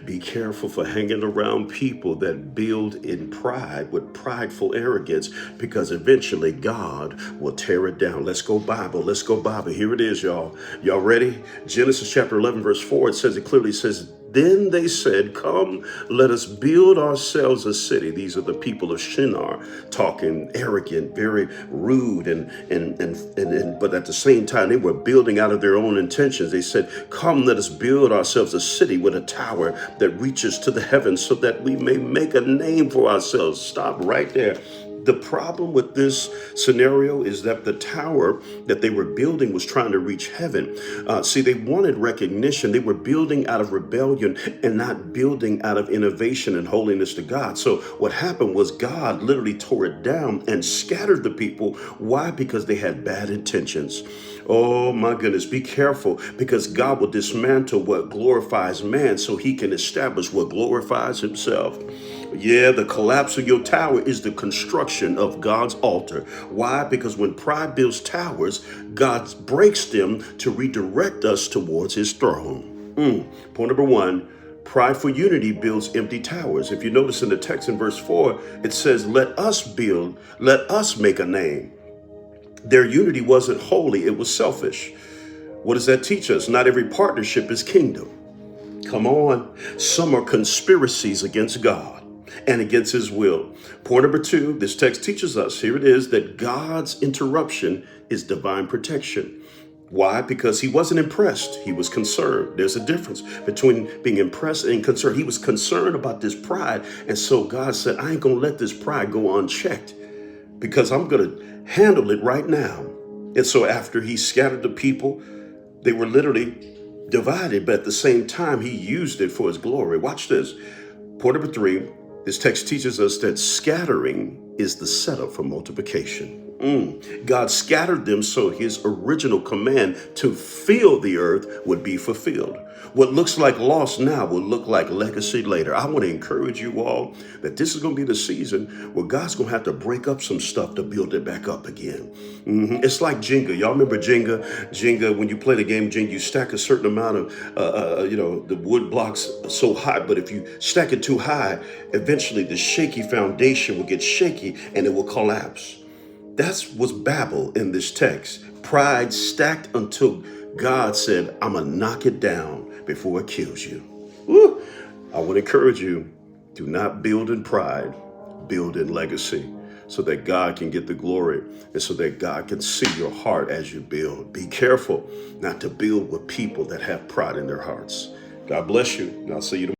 Be careful for hanging around people that build in pride with prideful arrogance, because eventually God will tear it down. Let's go Bible. Let's go Bible. Here it is, y'all. Y'all ready? Genesis chapter 11, verse 4. It clearly says, then they said, come, let us build ourselves a city. These are the people of Shinar, talking arrogant, very rude, but at the same time, they were building out of their own intentions. They said, come, let us build ourselves a city with a tower that reaches to the heavens so that we may make a name for ourselves. Stop right there. The problem with this scenario is that the tower that they were building was trying to reach heaven. See, they wanted recognition. They were building out of rebellion and not building out of innovation and holiness to God. So what happened was God literally tore it down and scattered the people. Why? Because they had bad intentions. Oh my goodness, be careful, because God will dismantle what glorifies man so he can establish what glorifies himself. Yeah, the collapse of your tower is the construction of God's altar. Why? Because when pride builds towers, God breaks them to redirect us towards his throne. Point number one, prideful unity builds empty towers. If you notice in the text in verse 4, it says, let us make a name. Their unity wasn't holy, it was selfish. What does that teach us? Not every partnership is kingdom. Come on. Some are conspiracies against God and against his will. Point number two, this text teaches us, here it is, that God's interruption is divine protection. Why? Because he wasn't impressed. He was concerned. There's a difference between being impressed and concerned. He was concerned about this pride. And so God said, I ain't going to let this pride go unchecked, because I'm going to handle it right now. And so after he scattered the people, they were literally divided, but at the same time, he used it for his glory. Watch this. Point number three, this text teaches us that scattering is the setup for multiplication. God scattered them so his original command to fill the earth would be fulfilled. What looks like loss now will look like legacy later. I want to encourage you all that this is going to be the season where God's going to have to break up some stuff to build it back up again. It's like Jenga. Y'all remember Jenga? Jenga, when you play the game Jenga, you stack a certain amount of, the wood blocks so high, but if you stack it too high, eventually the shaky foundation will get shaky and it will collapse. That's what's Babel in this text. Pride stacked until God said, I'm going to knock it down before it kills you. Woo! I want to encourage you, do not build in pride, build in legacy, so that God can get the glory and so that God can see your heart as you build. Be careful not to build with people that have pride in their hearts. God bless you, and I'll see you tomorrow.